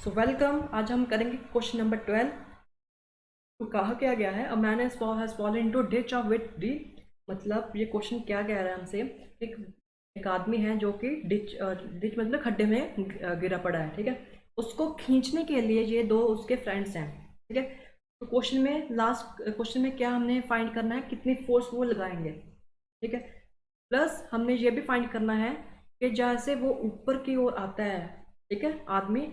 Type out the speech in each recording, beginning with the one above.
So welcome. आज हम करेंगे क्वेश्चन नंबर 12। तो कहा क्या गया है, a man has fallen into ditch of with D. मतलब ये क्वेश्चन क्या कह रहा है हमसे, एक एक आदमी है जो कि डिच मतलब खड्डे में गिरा पड़ा है, ठीक है। उसको खींचने के लिए ये दो उसके फ्रेंड्स हैं, ठीक है। तो क्वेश्चन में लास्ट क्वेश्चन में क्या हमने फाइंड करना है, कितनी फोर्स वो लगाएंगे, ठीक है। प्लस हमने ये भी फाइंड करना है कि जैसे वो ऊपर की ओर आता है, ठीक है, आदमी,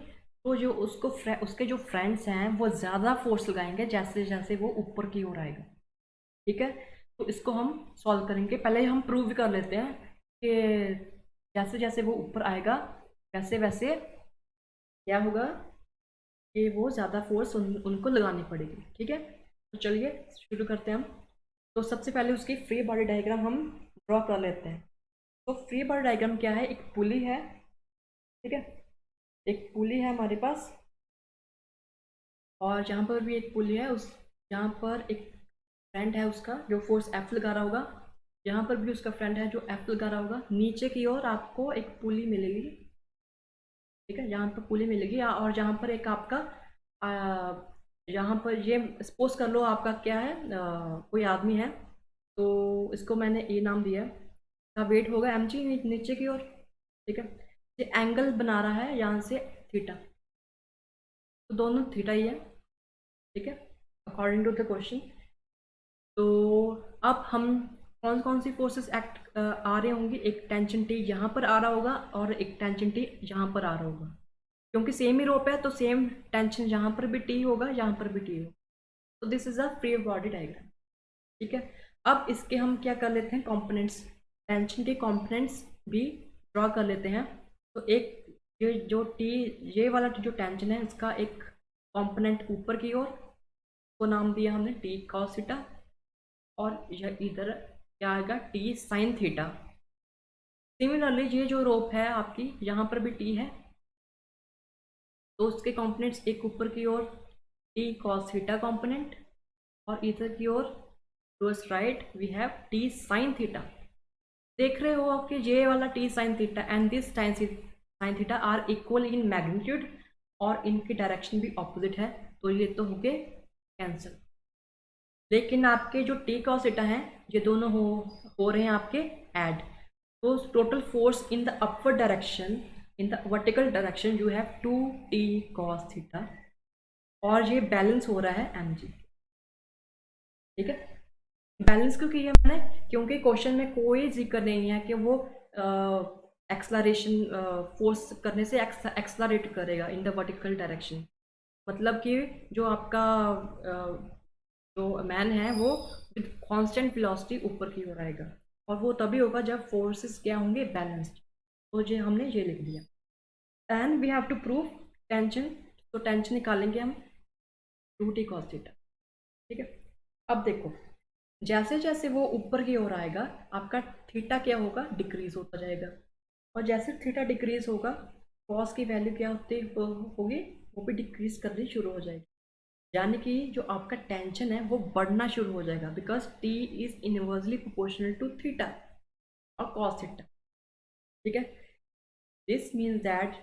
तो जो उसके जो फ्रेंड्स हैं वो ज़्यादा फोर्स लगाएंगे जैसे जैसे वो ऊपर की ओर आएगा, ठीक है। तो इसको हम सॉल्व करेंगे। पहले हम प्रूव कर लेते हैं कि जैसे जैसे वो ऊपर आएगा वैसे वैसे क्या होगा कि वो ज़्यादा फोर्स उनको लगानी पड़ेगी, ठीक है। तो चलिए शुरू करते हैं हम। तो सबसे पहले उसकी फ्री बॉडी डायग्राम हम ड्रॉ कर लेते हैं। तो फ्री बॉडी डायग्राम क्या है, एक पुली है, ठीक है। एक पुली है हमारे पास, और जहाँ पर भी एक पुली है उस जहाँ पर एक फ्रेंड है उसका जो फोर्स एफ लगा रहा होगा, यहाँ पर भी उसका फ्रेंड है जो एफ लगा रहा होगा। नीचे की ओर आपको एक पुली मिलेगी, ठीक है, यहाँ पर पुली मिलेगी। और जहाँ पर एक आपका यहाँ पर ये सपोज कर लो आपका क्या है, कोई आदमी है, तो इसको मैंने ए नाम दिया है। का वेट होगा एम जी नीचे की ओर, ठीक है। ये एंगल बना रहा है यहाँ से थीटा, तो दोनों थीटा ही है, ठीक है, अकॉर्डिंग टू द क्वेश्चन। तो अब हम कौन कौन सी फोर्सेस एक्ट आ रहे होंगी, एक टेंशन टी यहाँ पर आ रहा होगा और एक टेंशन टी यहाँ पर आ रहा होगा, क्योंकि सेम ही रोप है तो सेम टेंशन यहाँ पर भी टी होगा, यहाँ पर भी टी होगा। तो this is a free body diagram, ठीक है। अब इसके हम क्या कर लेते हैं, कंपोनेंट्स, टेंशन के कंपोनेंट्स भी ड्रॉ कर लेते हैं। तो एक ये जो टी, ये वाला जो टेंशन है इसका एक कंपोनेंट ऊपर की ओर को नाम दिया हमने टी कॉस थीटा, और यह इधर क्या आएगा टी साइन थीटा। सिमिलरली ये जो रोप है आपकी यहाँ पर भी टी है, तो उसके कंपोनेंट्स एक ऊपर की ओर टी कॉस थीटा कंपोनेंट, और इधर की ओर towards right we have T sine theta. देख रहे हो आपके ये वाला T sine theta and this sine theta are equal in magnitude, और इनकी डायरेक्शन भी ऑपोजिट है, तो ये तो हो गए कैंसिल। लेकिन आपके जो टी कॉस थीटा हैं ये दोनों हो रहे हैं आपके ऐड। तो total force in the upward direction, in the vertical direction you have 2t cos theta, और ये बैलेंस हो रहा है mg, ठीक है। बैलेंस क्यों किया मैंने, क्योंकि क्वेश्चन में कोई जिक्र नहीं है कि वो एक्सलरेशन फोर्स करने से एक्सलरेट करेगा इन द वर्टिकल डायरेक्शन। मतलब कि जो आपका जो मैन है वो विद कांस्टेंट वेलोसिटी ऊपर की ओर आएगा, और वो तभी होगा जब फोर्सेस क्या होंगे, बैलेंस्ड। तो ये हमने ये लिख दिया। And we have to prove tension, तो टेंशन निकालेंगे हम 2t cos थीटा, ठीक है। अब देखो जैसे जैसे वो ऊपर की ओर आएगा आपका थीटा क्या होगा, डिक्रीज होता जाएगा, और जैसे थीटा डिक्रीज होगा कॉस की वैल्यू क्या होगी, वो भी डिक्रीज करनी शुरू हो जाएगी। यानी कि जो आपका टेंशन है वो बढ़ना शुरू हो जाएगा, because T is inversely proportional to theta और कॉस थीटा, ठीक है। This means that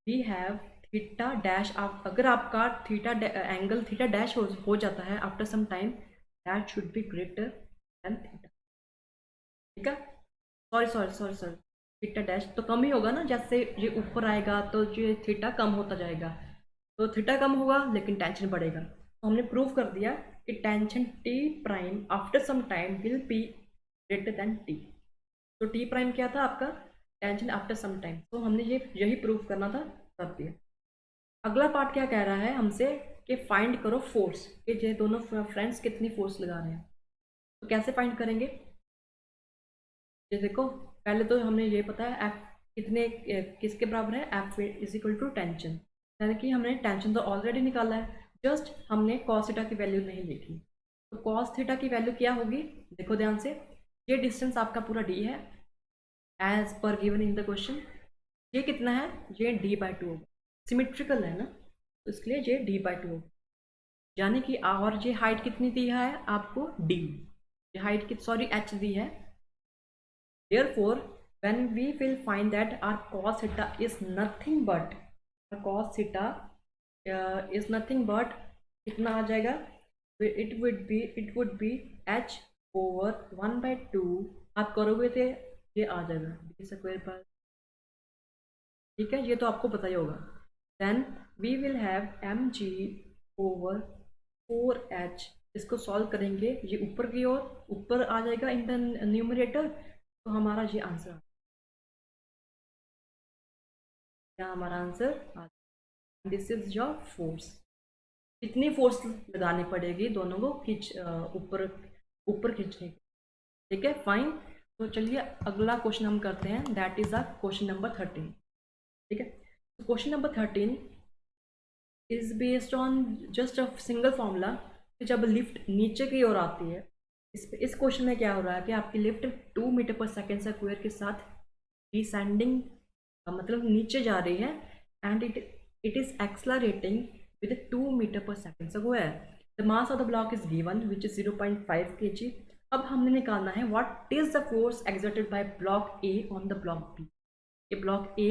we have theta dash. अगर आपका थीटा एंगल थीटा डैश हो जाता है after some time, that should be greater than theta, ठीक है। Sorry sorry sorry sorry, theta dash तो कम ही होगा ना, जैसे ये ऊपर आएगा तो ये थीटा कम होता जाएगा, तो थीटा कम होगा लेकिन टेंशन बढ़ेगा। तो हमने प्रूव कर दिया कि tension T prime after some time will be greater than T. तो टी प्राइम क्या था आपका, टेंशन आफ्टर सम टाइम, तो हमने यही प्रूव करना था, कर दिया। अगला पार्ट क्या कह रहा है हमसे कि फाइंड करो फोर्स, कि ये दोनों फ्रेंड्स कितनी फोर्स लगा रहे हैं। तो कैसे फाइंड करेंगे, ये देखो पहले तो हमने ये पता है एफ कितने किसके बराबर है, F is equal to tension, यानी कि हमने टेंशन तो ऑलरेडी निकाला है, जस्ट हमने कॉस थीटा की वैल्यू नहीं लिखी। तो कॉस थीटा की वैल्यू क्या होगी, देखो ध्यान से, ये डिस्टेंस आपका पूरा डी है as per given in the question. ये कितना है, ये d/2 होगा, सिमेट्रिकल है ना, तो इसलिए ये d/2 होगा। यानी कि और ये हाइट कितनी दी है आपको, d, ये हाइट की सॉरी h दी है। Therefore, when we will find that our cos theta is nothing but, our cos theta is nothing but कितना आ जाएगा, it would be H over 1/2, आप करोगे तो ये आ जाएगा बी स्क्वायर पर, ठीक है, ये तो आपको पता ही होगा। Then we will have M G over 4h, इसको सॉल्व करेंगे, ये ऊपर की ओर ऊपर आ जाएगा इन द न्यूमरेटर, तो हमारा ये आंसर, क्या हमारा आंसर आ, दिस इज योर फोर्स। इतनी फोर्स लगानी पड़ेगी दोनों को खींच ऊपर ऊपर खींचने की, ठीक है, फाइन। तो चलिए अगला क्वेश्चन हम करते हैं, that is a question number 13, ठीक है। तो question number 13 is based on just a single formula कि जब लिफ्ट नीचे की ओर आती है, इस क्वेश्चन में क्या हो रहा है कि आपकी lift 2 metre per second square के साथ डिसेंडिंग, मतलब नीचे जा रही है, and it is accelerating with 2 metre per second square. The mass of the block is given which is 0.5 kg। अब हमने निकालना है what is the force exerted by block A on the block B, ये block A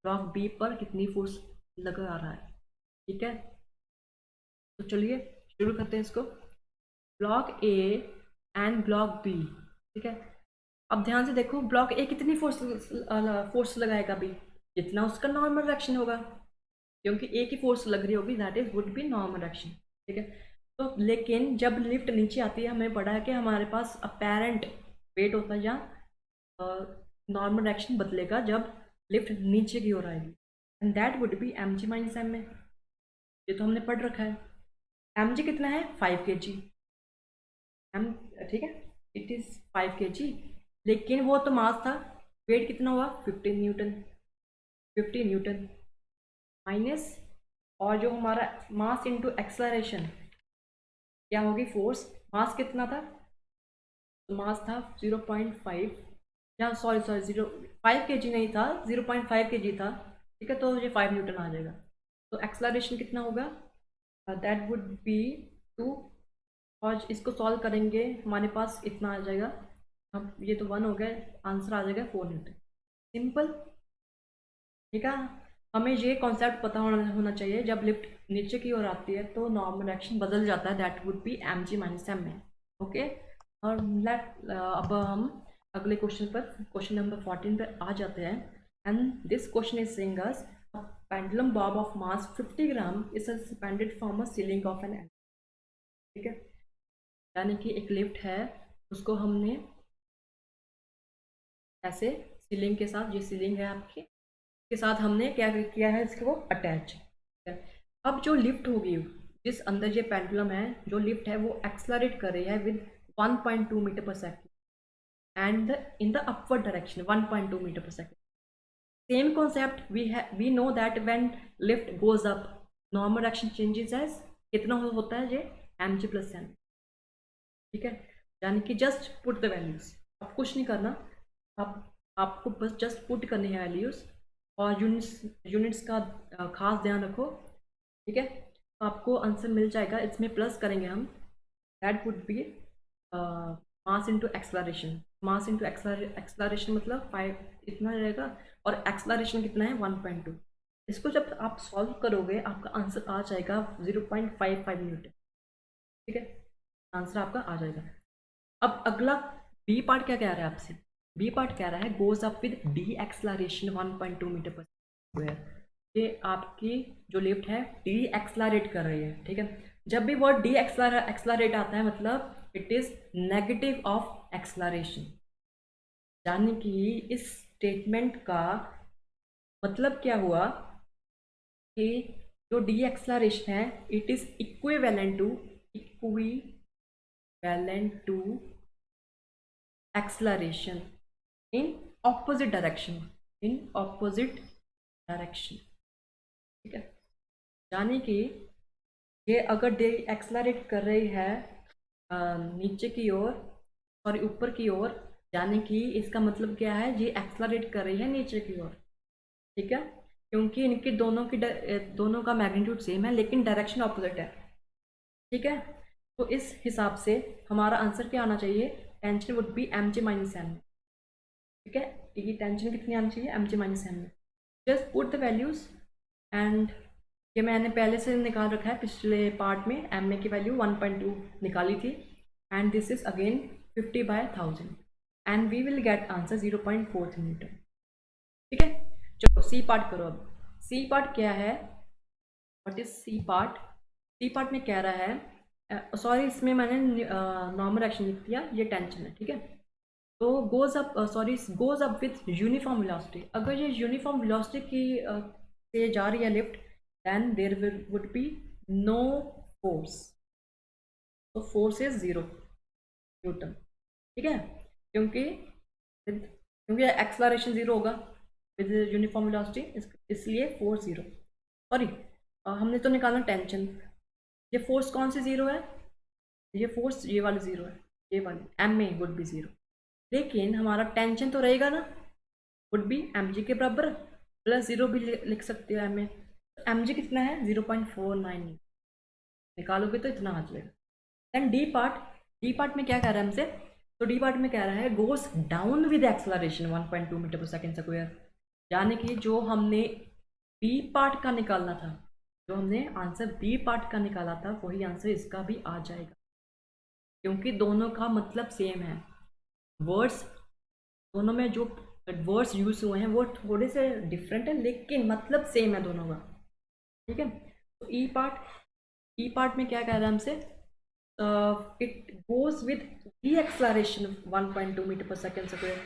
block B पर कितनी force लगा रहा है, ठीक है। तो चलिए शुरू करते हैं इसको, block A and block B, ठीक है। अब ध्यान से देखो, ब्लॉक ए कितनी फोर्स लगाएगा बी, जितना उसका नॉर्मल रिएक्शन होगा, क्योंकि ए की फोर्स लग रही होगी, that is would be normal reaction, ठीक है। तो लेकिन जब लिफ्ट नीचे आती है, हमें पता है कि हमारे पास अपेरेंट वेट होता है, या नॉर्मल रिएक्शन बदलेगा जब लिफ्ट नीचे की ओर आएगी, and that would be M G minus M में, ये तो हमने पढ़ रखा है। एम जी कितना है 5 kg, एम, ठीक है, इट इज 5 kg, लेकिन वो तो मास था, वेट कितना हुआ 15 न्यूटन, 50 न्यूटन माइनस, और जो हमारा मास इंटू एक्सलरेशन क्या होगी फोर्स, मास कितना था, तो मास था 0.5, या सॉरी 0.5 kg नहीं था, 0.5 kg था, ठीक है, तो ये 5 न्यूटन आ जाएगा। तो एक्सलरेशन कितना होगा, दैट वुड बी 2, और इसको सॉल्व करेंगे हमारे पास इतना आ जाएगा, अब ये तो 1 हो गया, आंसर आ जाएगा 4 न्यूटन, सिंपल, ठीक है। हमें ये कॉन्सेप्ट पता होना चाहिए, जब लिफ्ट नीचे की ओर आती है तो नॉर्मल रिएक्शन बदल जाता है, that would be M G minus M में, ओके। और अब हम अगले क्वेश्चन पर, क्वेश्चन नंबर 14 पर आ जाते हैं, and this question is saying us pendulum bob of mass 50 gram is suspended from a ceiling of an, ठीक है, यानी कि एक लिफ्ट है, उसको हमने ऐसे सीलिंग के साथ, ये सीलिंग है आपकी, के साथ हमने क्या किया है, इसके वो अटैच, अब जो लिफ्ट होगी, जिस अंदर ये पेंडुलम है, जो लिफ्ट है वो एक्सलरेट कर रही है with 1.2 metre per second, and in the upward direction 1.2 metre per second, same concept we know that when lift goes up normal direction changes as कितना होता है ये एम जी प्लस एम, ठीक है, यानी कि जस्ट पुट द वैल्यूज, अब कुछ नहीं करना, आप आपको बस जस्ट पुट करनी है वैल्यूज, और यूनिट्स का खास ध्यान रखो, ठीक है, तो आपको आंसर मिल जाएगा, इसमें प्लस करेंगे हम, that would B mass into acceleration, mass into acceleration मतलब 5 इतना रहेगा, और एक्सलरेशन कितना है 1.2, इसको जब आप सॉल्व करोगे आपका आंसर आ जाएगा 0.55 न्यूटन, ठीक है, आंसर आपका आ जाएगा। अब अगला बी पार्ट क्या कह रहा है आपसे, बी पार्ट कह रहा है goes up with the acceleration 1.2 metre per square, ये आपकी जो लिफ्ट है डी एक्सलरेट कर रही है, ठीक है, जब भी वर्ड डी एक्सलरेट आता है मतलब it is negative of acceleration, यानी कि इस स्टेटमेंट का मतलब क्या हुआ कि जो डी एक्सलरेशन है it is equivalent to acceleration in opposite direction, in opposite direction, ठीक है, यानी कि ये अगर डे एक्सलरेट कर रही है नीचे की ओर, सॉरी ऊपर की ओर, यानी कि इसका मतलब क्या है, ये एक्सलरेट कर रही है नीचे की ओर, ठीक है, क्योंकि इनके दोनों का मैग्नीट्यूड सेम है लेकिन डायरेक्शन ऑपोजिट है, ठीक है, तो इस हिसाब से हमारा आंसर क्या आना चाहिए, tension would be M G minus M, ठीक है, ये टेंशन कितनी आनी चाहिए एम जी माइनस एम में, just put the values and ये मैंने पहले से निकाल रखा है, पिछले पार्ट में एम ए की वैल्यू 1.2 निकाली थी, and this is again 50/1000 and we will get answer 0.43 newton. ठीक है, चलो सी पार्ट करो। अब सी पार्ट क्या है, what is C part? C part में कह रहा है, सॉरी इसमें मैंने नॉर्मल एक्शन लिख दिया, ये टेंशन है। ठीक है, तो goes up, sorry goes up with uniform velocity. अगर ये यूनिफॉर्म वेलोसिटी की से जा रही है lift, then there would be no force, तो फोर्स इज 0 न्यूटन। ठीक है, क्योंकि क्योंकि एक्सलरेशन 0 होगा विद यूनिफॉर्म वेलोसिटी, इसलिए फोर्स 0। सॉरी, हमने तो निकालना टेंशन। ये फोर्स कौन सी 0 है? ये फोर्स ये वाली 0 है, ये वाली एम ए वुड बी 0, लेकिन हमारा टेंशन तो रहेगा ना, वुड बी एम जी के बराबर, प्लस 0 भी लिख सकते हो एम ए। एम जी कितना है? 0.49, निकालोगे तो इतना आ जाएगा। Then D part, D part में क्या कह रहा है हमसे? तो डी पार्ट में कह रहा है goes down with acceleration 1.2 metre per second square, यानी कि जो हमने बी पार्ट का निकालना था, जो हमने आंसर बी पार्ट का निकाला था, वही आंसर इसका भी आ जाएगा, क्योंकि दोनों का मतलब सेम है। वर्ड्स दोनों में जो वर्ड्स यूज हुए हैं वो थोड़े से डिफरेंट है, लेकिन मतलब सेम है दोनों का। ठीक है, तो ई पार्ट में क्या कह रहा है हमसे? It goes with the acceleration 1.2 metre per second square,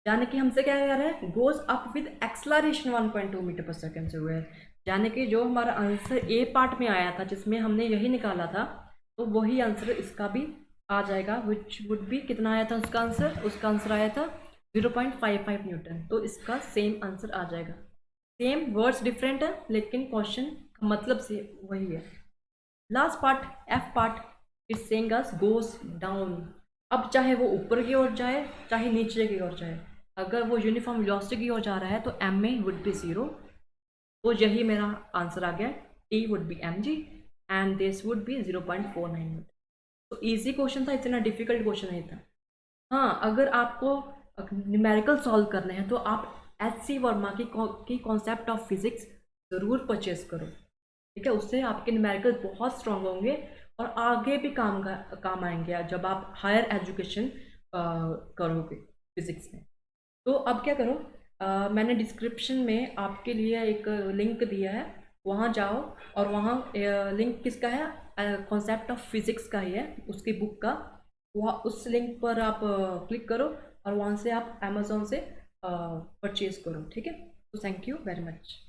यानी कि हमसे क्या कह रहा है? Goes up with acceleration 1.2 metre per second square, यानी कि जो हमारा आंसर ए पार्ट में आया था जिसमें हमने यही निकाला था, तो वही आंसर इसका भी आ जाएगा, विच वुड बी, कितना आया था उसका आंसर? उसका आंसर आया था 0.55 न्यूटन, तो इसका सेम आंसर आ जाएगा। सेम वर्ड्स डिफरेंट है, लेकिन क्वेश्चन का मतलब से वही है। Last part, F part, is saying us goes down. अब चाहे वो ऊपर की ओर जाए, चाहे नीचे की ओर जाए, अगर वो यूनिफॉर्म वेलोसिटी की ओर जा रहा है तो एम ए वुड बी 0, तो यही मेरा आंसर आ गया, T would be M G and this would be 0.49। तो ईजी क्वेश्चन था, इतना डिफिकल्ट क्वेश्चन नहीं था। हाँ, अगर आपको न्यूमेरिकल सॉल्व करने हैं तो आप एच सी वर्मा की कॉन्सेप्ट ऑफ फिजिक्स ज़रूर परचेज करो। ठीक है, उससे आपके न्यूमेरिकल बहुत स्ट्रांग होंगे और आगे भी काम आएंगे जब आप हायर एजुकेशन करोगे फिजिक्स में। तो अब क्या करो, मैंने डिस्क्रिप्शन में आपके लिए एक लिंक दिया है, वहाँ जाओ, और वहाँ लिंक किसका है? कॉन्सेप्ट ऑफ फिजिक्स का ही है, उसकी बुक का। वहाँ उस लिंक पर आप क्लिक करो और वहाँ से आप अमेज़ोन से परचेज करो। ठीक है, तो थैंक यू वेरी मच।